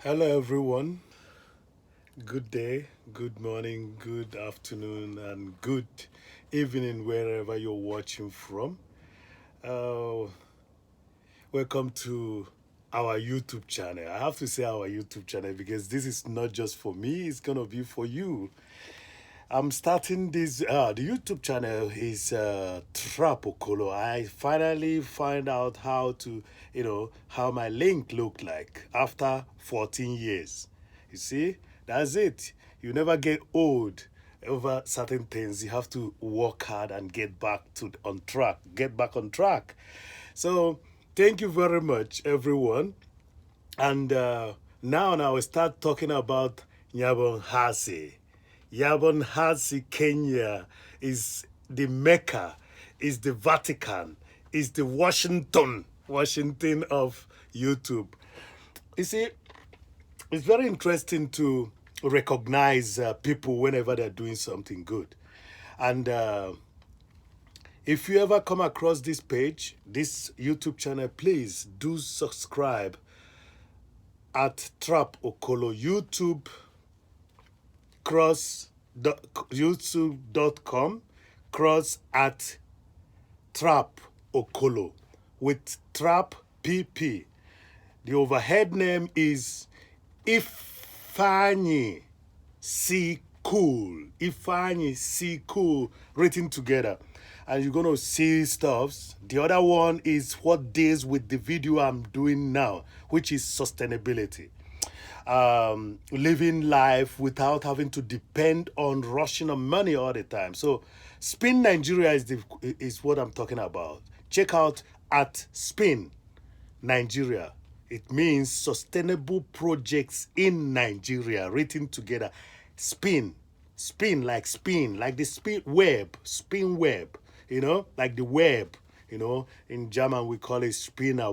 Hello, everyone. Good day, good morning, good afternoon, and good evening, wherever you're watching from. Uh, Welcome to our YouTube channel. I have to say our YouTube channel because this is not just for me, it's going to be for you. I'm starting this, the YouTube channel is Trap Okolo. I finally find out how to, how my link looked like after 14 years. You see, that's it. You never get old over certain things. You have to work hard and get back on track, get back on track. So, thank you very much, everyone. And now we start talking about Yabon Hasi. Yabon Hasi, Kenya is the Mecca, is the Vatican, is the Washington of YouTube. You see, it's very interesting to recognize people whenever they're doing something good. And if you ever come across this page, this YouTube channel, please do subscribe at Trap Okolo YouTube cross youtube.com cross at Trap Okolo with Trap PP. The overhead name is Ifani C Cool. Ifani C Cool written together. And you're gonna see stuffs. The other one is what deals with the video I'm doing now, which is sustainability. Living life without having to depend on rushing on money all the time. So, Spin Nigeria is what I'm talking about. Check out at Spin Nigeria. It means sustainable projects in Nigeria, written together. Spin, like the spin web, like the web. In German we call it spinner,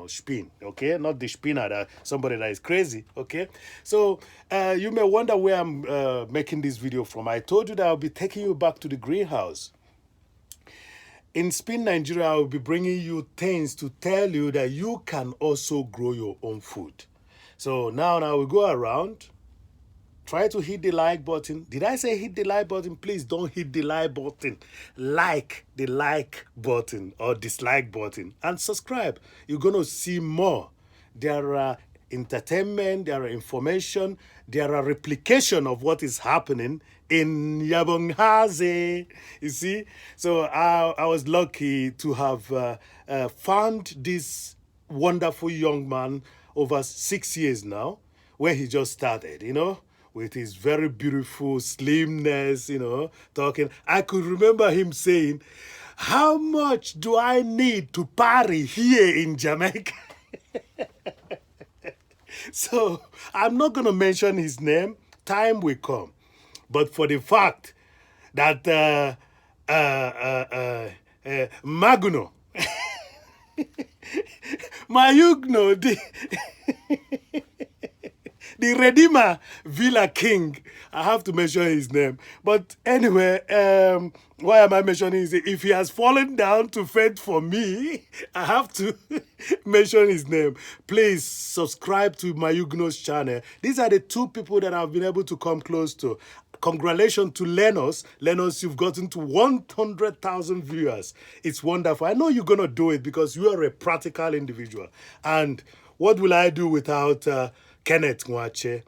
spin, okay? Not the spinner, somebody that is crazy, okay? So you may wonder where I'm making this video from. I told you that I'll be taking you back to the greenhouse. In Spin Nigeria, I will be bringing you things to tell you that you can also grow your own food. So now we go around. Try to hit the like button. Did I say hit the like button? Please don't hit the like button. Like the like button or dislike button and subscribe. You're going to see more. There are entertainment, there are information, there are replication of what is happening in Yabonghaze. You see? So I was lucky to have found this wonderful young man over 6 years now, where he just started, with his very beautiful slimness, talking. I could remember him saying, "How much do I need to party here in Jamaica?" So I'm not going to mention his name. Time will come. But for the fact that Magno, Mayugno, the Redeemer Villa King. I have to mention his name. But anyway, why am I mentioning his name? If he has fallen down to fend for me, I have to mention his name. Please subscribe to Mayugno's channel. These are the two people that I've been able to come close to. Congratulations to Lenos. Lenos, you've gotten to 100,000 viewers. It's wonderful. I know you're going to do it because you are a practical individual. And what will I do without Kenneth Nwache?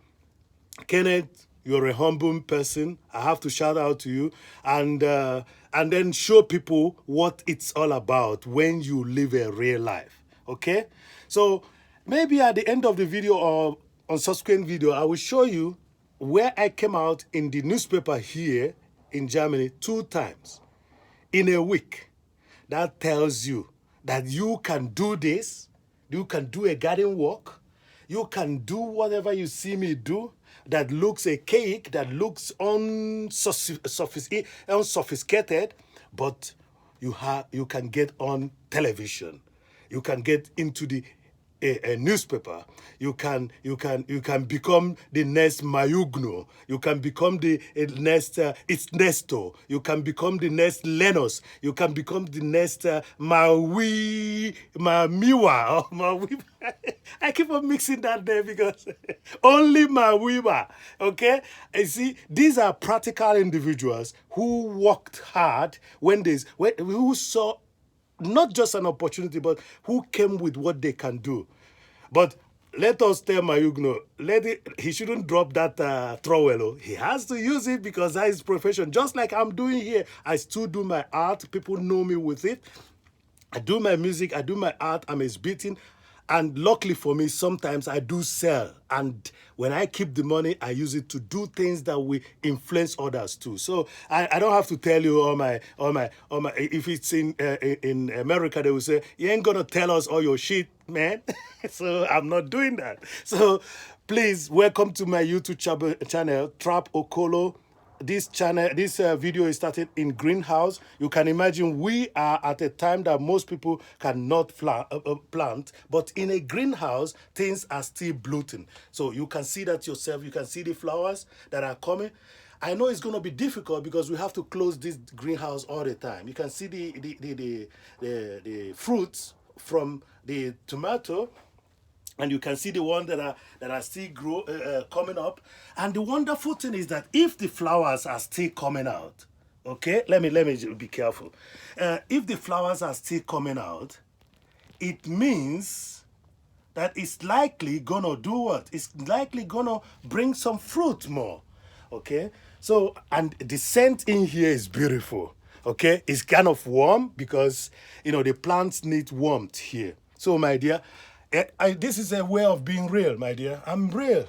Kenneth, you're a humble person. I have to shout out to you and then show people what it's all about when you live a real life. Okay? So maybe at the end of the video or on subsequent video, I will show you where I came out in the newspaper here in Germany 2 times in a week. That tells you that you can do this. You can do a garden walk. You can do whatever you see me do that looks archaic, that looks unsophisticated, but you can get on television. You can get into the a newspaper. You can become the next Mayugno. You can become the next it's Nesto. You can become the next Lenos. You can become the next Mamiwa or Mawi. I keep on mixing that there because only Mawiwa. Okay, you see, these are practical individuals who worked hard who saw not just an opportunity, but who came with what they can do. But let us tell Mayugno, he shouldn't drop that trowel. Oh. He has to use it because that is profession. Just like I'm doing here, I still do my art. People know me with it. I do my music, I do my art, I'm exhibiting. And luckily for me, sometimes I do sell. And when I keep the money, I use it to do things that will influence others too. So I don't have to tell you all my. If it's in America, they will say, you ain't gonna tell us all your shit, man. So I'm not doing that. So please welcome to my YouTube channel, Trap Okolo. This video is started in greenhouse. You can imagine we are at a time that most people cannot plant, but in a greenhouse things are still blooming. So you can see that yourself. You can see the flowers that are coming. I know it's going to be difficult because we have to close this greenhouse all the time. You can see the fruits from the tomato. And you can see the ones that are still coming up. And the wonderful thing is that if the flowers are still coming out, okay, let me be careful. If the flowers are still coming out, it means that it's likely gonna do what? It's likely gonna bring some fruit more, okay? So, and the scent in here is beautiful, okay? It's kind of warm because, the plants need warmth here. So, my dear, this is a way of being real, my dear. I'm real.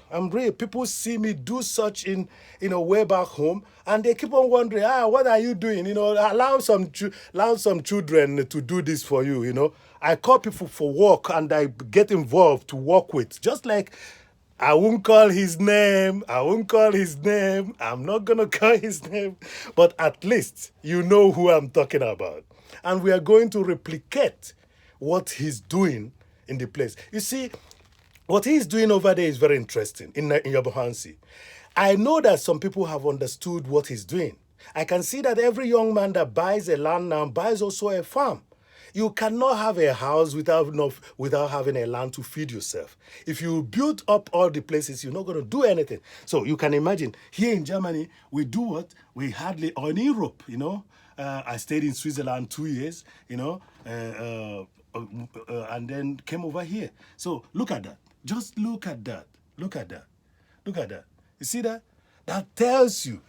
People see me do such in, way back home, and they keep on wondering, what are you doing? Allow some children to do this for you. I call people for work, and I get involved to work with. Just like I won't call his name. I'm not gonna call his name, but at least you know who I'm talking about, and we are going to replicate what he's doing in the place. You see, what he's doing over there is very interesting in Yabo. I know that some people have understood what he's doing. I can see that every young man that buys a land now buys also a farm. You cannot have a house without having a land to feed yourself. If you build up all the places, you're not going to do anything. So you can imagine, here in Germany, we do what? We hardly, or in Europe, I stayed in Switzerland 2 years, and then came over here. So look at that. Just look at that. Look at that. Look at that. You see that? That tells you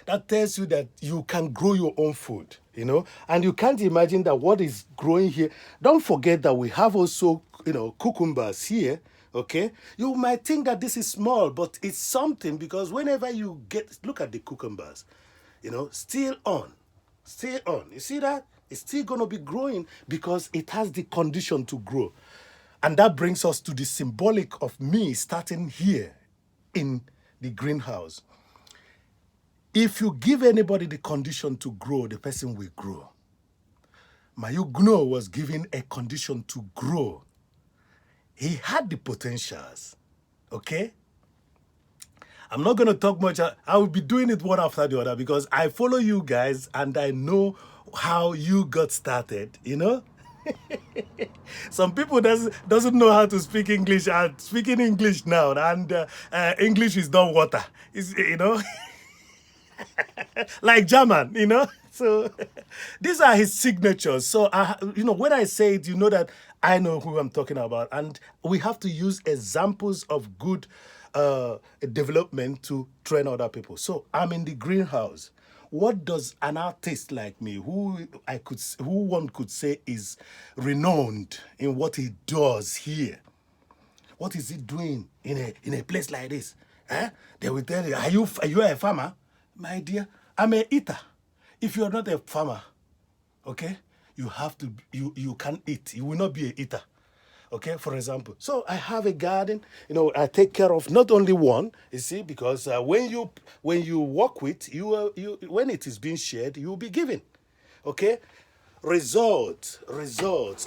that you can grow your own food, and you can't imagine that what is growing here. Don't forget that we have also, cucumbers here, okay? You might think that this is small, but it's something because whenever you look at the cucumbers, still on. You see that? It's still going to be growing because it has the condition to grow. And that brings us to the symbolic of me starting here in the greenhouse. If you give anybody the condition to grow, the person will grow. Mayugno was given a condition to grow. He had the potentials, okay? I'm not going to talk much. I will be doing it one after the other because I follow you guys and I know how you got started, Some people doesn't know how to speak English. I'm speaking English now, and English is not water. It's, like German, So these are his signatures. So, when I say it, you know that I know who I'm talking about. And we have to use examples of good development to train other people. So I'm in the greenhouse. What does an artist like me, who one could say is renowned in what he does here, what is he doing in a place like this? They will tell you, are you a farmer? My dear, I'm a eater. If you're not a farmer, okay, you can't eat. You will not be a eater. Okay, for example. So I have a garden, I take care of not only one, you see, because when you work with, when it is being shared, you will be given. Okay? results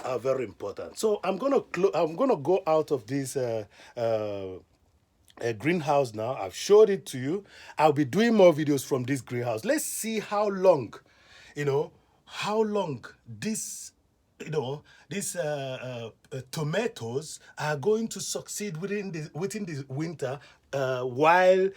are very important. So I'm gonna go out of this greenhouse now. I've showed it to you. I'll be doing more videos from this greenhouse. Let's see how long, how long these tomatoes are going to succeed within the winter while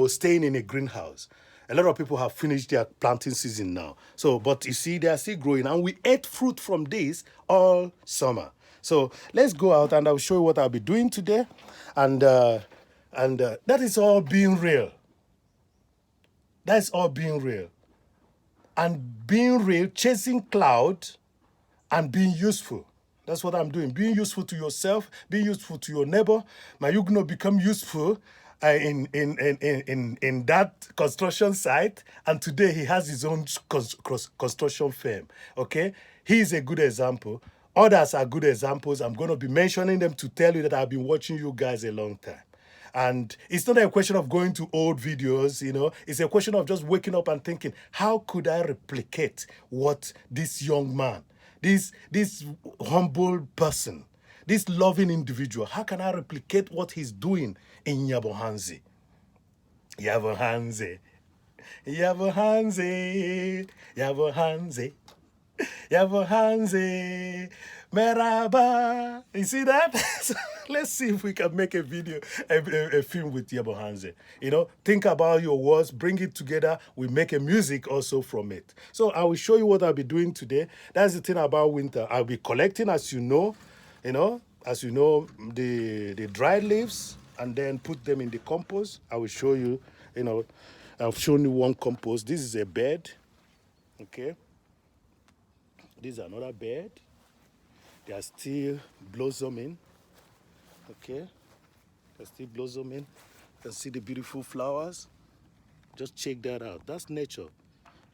staying in a greenhouse. A lot of people have finished their planting season now. So, but you see, they are still growing, and we ate fruit from this all summer. So let's go out, and I'll show you what I'll be doing today, and that is all being real. That's all being real, and being real, chasing cloud, and being useful. That's what I'm doing. Being useful to yourself, being useful to your neighbor. May you gonna become useful in that construction site. And today he has his own construction firm. Okay, he is a good example. Others are good examples. I'm going to be mentioning them to tell you that I've been watching you guys a long time. And it's not a question of going to old videos, it's a question of just waking up and thinking, how could I replicate what this young man, this humble person, this loving individual, how can I replicate what he's doing in Yabohanze? Yabohanze, Yabohanze, Yabohanze, Yabohanze, Meraba. You see that? So let's see if we can make a video, a film with Yabohanze. Think about your words, bring it together. We make a music also from it. So I will show you what I'll be doing today. That's the thing about winter. I'll be collecting, as you know, the dried leaves, and then put them in the compost. I will show you, I've shown you one compost. This is a bed, okay? This is another bed. They are still blossoming, okay? They're still blossoming. You can see the beautiful flowers. Just check that out. That's nature,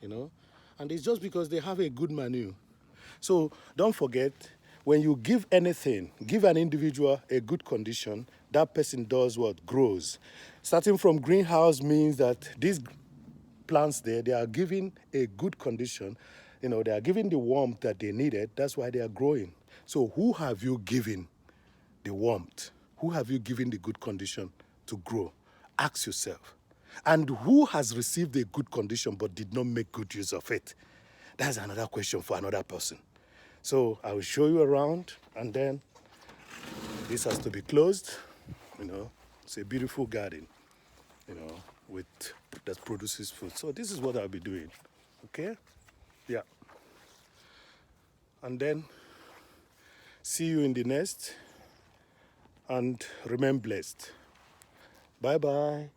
And it's just because they have a good manure. So don't forget, when you give anything, give an individual a good condition, that person does what? Grows. Starting from greenhouse means that these plants there, they are given a good condition. They are given the warmth that they needed. That's why they are growing. So who have you given the warmth? Who have you given the good condition to grow? Ask yourself. And who has received a good condition but did not make good use of it? That's another question for another person. So I will show you around, and then this has to be closed. It's a beautiful garden, that produces food. So this is what I'll be doing, okay? Yeah. And then see you in the next, and remain blessed. Bye-bye.